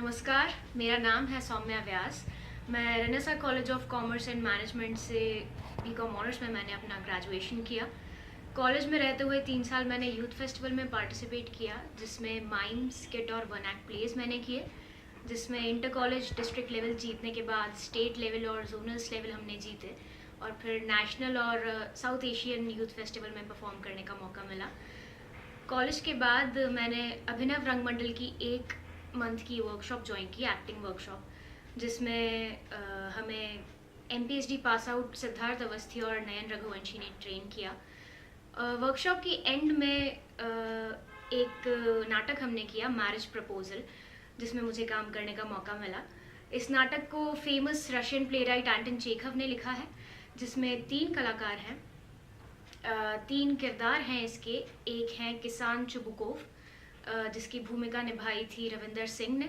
नमस्कार, मेरा नाम है सौम्या व्यास। मैं Renaissance college of commerce and management से बीकॉम ऑनर्स में मैंने अपना ग्रेजुएशन किया। कॉलेज में रहते हुए 3 साल मैंने यूथ फेस्टिवल में पार्टिसिपेट किया, जिसमें माइम, स्किट और वन एक्ट प्लेज मैंने किए, जिसमें इंटर कॉलेज डिस्ट्रिक्ट लेवल जीतने के बाद स्टेट लेवल और जोनल्स लेवल हमने जीते और फिर नेशनल और साउथ एशियन यूथ फेस्टिवल में परफॉर्म करने का मौका मिला। कॉलेज के बाद मैंने अभिनव रंगमंडल की 1 मंथ की वर्कशॉप ज्वाइन की, एक्टिंग वर्कशॉप, जिसमें हमें MPhD pass out Siddharth Awasthi और नयन रघुवंशी ने ट्रेन किया। वर्कशॉप की एंड में एक नाटक हमने किया, मैरिज प्रपोजल, जिसमें मुझे काम करने का मौका मिला। इस नाटक को फेमस रशियन प्लेराइट एंटन चेखव ने लिखा है, जिसमें 3 कलाकार हैं, 3 किरदार हैं इसके। एक हैं किसान चुबुकोव, जिसकी भूमिका निभाई थी रविंदर सिंह ने।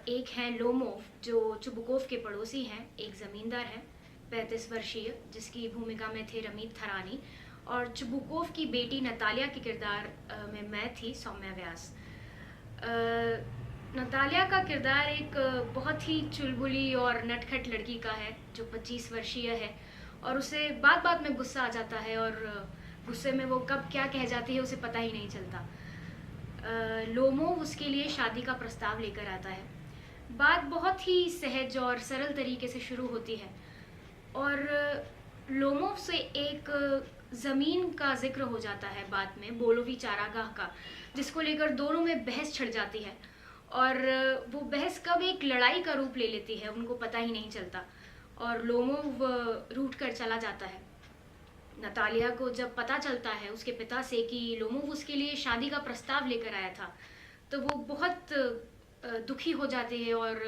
एक हैं लोमोव, जो चुबुकोव के पड़ोसी हैं, एक ज़मींदार हैं 35 वर्षीय, जिसकी भूमिका में थे रमीत थरानी। और चुबुकोव की बेटी नतालिया के किरदार में मैं थी, सौम्या व्यास। नतालिया का किरदार एक बहुत ही चुलबुली और नटखट लड़की का है, जो 25 वर्षीय है और उसे बात बात में गुस्सा आ जाता है और गुस्से में वो कब क्या कह जाती है उसे पता ही नहीं चलता। लोमोव उसके लिए शादी का प्रस्ताव लेकर आता है। बात बहुत ही सहज और सरल तरीके से शुरू होती है और लोमोव से एक ज़मीन का जिक्र हो जाता है बाद में, बोलोवी चारागाह का, जिसको लेकर दोनों में बहस छिड़ जाती है और वो बहस कब एक लड़ाई का रूप ले लेती है उनको पता ही नहीं चलता और लोमोव रूठ कर चला जाता है। नतालिया को जब पता चलता है उसके पिता से कि लोमोव उसके लिए शादी का प्रस्ताव लेकर आया था, तो वो बहुत दुखी हो जाती है और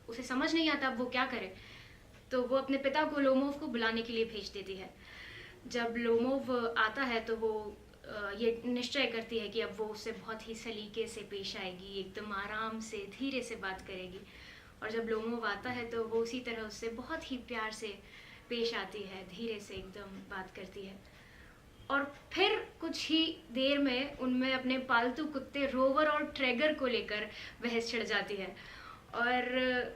उसे समझ नहीं आता अब वो क्या करे। तो वो अपने पिता को लोमोव को बुलाने के लिए भेज देती है। जब लोमोव आता है तो वो ये निश्चय करती है कि अब वो उससे बहुत ही सलीके से पेश आएगी, एकदम आराम से धीरे से बात करेगी। और जब लोमोव आता है तो वो उसी तरह उससे बहुत ही प्यार से पेश आती है, धीरे से एकदम बात करती है। और फिर कुछ ही देर में उनमें अपने पालतू कुत्ते रोवर और ट्रैगर को लेकर बहस छिड़ जाती है और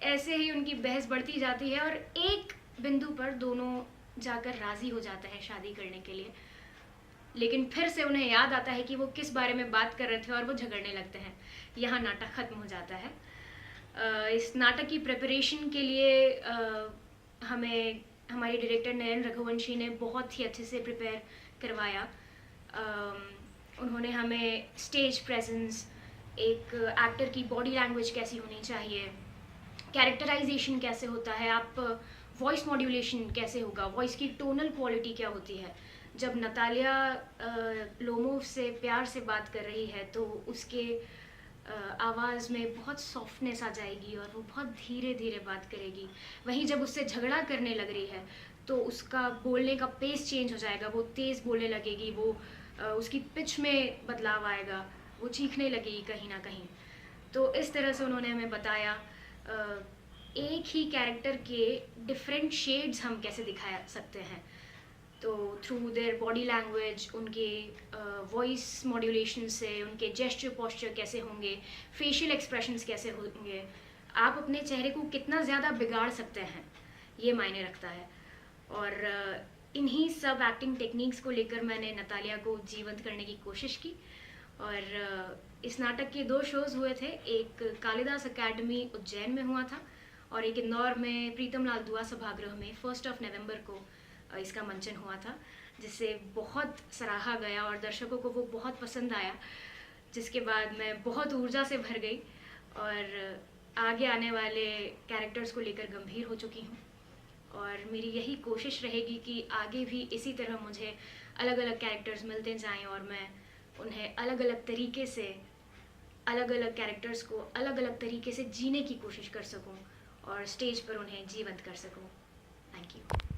ऐसे ही उनकी बहस बढ़ती जाती है और एक बिंदु पर दोनों जाकर राज़ी हो जाते हैं शादी करने के लिए। लेकिन फिर से उन्हें याद आता है कि वो किस बारे में बात कर रहे थे और वो झगड़ने लगते हैं। यहाँ नाटक ख़त्म हो जाता है। इस नाटक की प्रिपरेशन के लिए हमें हमारी डायरेक्टर नयन रघुवंशी ने बहुत ही अच्छे से प्रिपेयर करवाया। उन्होंने हमें स्टेज प्रेजेंस, एक एक्टर की बॉडी लैंग्वेज कैसी होनी चाहिए, कैरेक्टराइजेशन कैसे होता है, आप वॉइस मॉड्यूलेशन कैसे होगा, वॉइस की टोनल क्वालिटी क्या होती है। जब नतालिया लोमोव से प्यार से बात कर रही है तो उसके आवाज़ में बहुत सॉफ्टनेस आ जाएगी और वो बहुत धीरे धीरे बात करेगी। वहीं जब उससे झगड़ा करने लग रही है तो उसका बोलने का पेस चेंज हो जाएगा, वो तेज़ बोलने लगेगी, वो उसकी पिच में बदलाव आएगा, वो चीखने लगेगी कहीं ना कहीं। तो इस तरह से उन्होंने हमें बताया एक ही कैरेक्टर के डिफरेंट शेड्स हम कैसे दिखा सकते हैं। तो थ्रू देयर बॉडी लैंग्वेज, उनके वॉइस मॉड्यूलेशन से, उनके जेस्चर पोस्चर कैसे होंगे, फेशियल एक्सप्रेशंस कैसे होंगे, आप अपने चेहरे को कितना ज़्यादा बिगाड़ सकते हैं, ये मायने रखता है। और इन्हीं सब एक्टिंग टेक्निक्स को लेकर मैंने नतालिया को जीवंत करने की कोशिश की। और इस नाटक के 2 शोज़ हुए थे, एक कालिदास अकेडमी उज्जैन में हुआ था और एक इंदौर में प्रीतम लाल दुआ सभागृह में 1 नवंबर को इसका मंचन हुआ था, जिसे बहुत सराहा गया और दर्शकों को वो बहुत पसंद आया, जिसके बाद मैं बहुत ऊर्जा से भर गई और आगे आने वाले कैरेक्टर्स को लेकर गंभीर हो चुकी हूँ। और मेरी यही कोशिश रहेगी कि आगे भी इसी तरह मुझे अलग अलग कैरेक्टर्स मिलते जाएं और मैं उन्हें अलग अलग तरीके से, अलग अलग कैरेक्टर्स को अलग अलग तरीके से जीने की कोशिश कर सकूं और स्टेज पर उन्हें जीवंत कर सकूं। Thank you.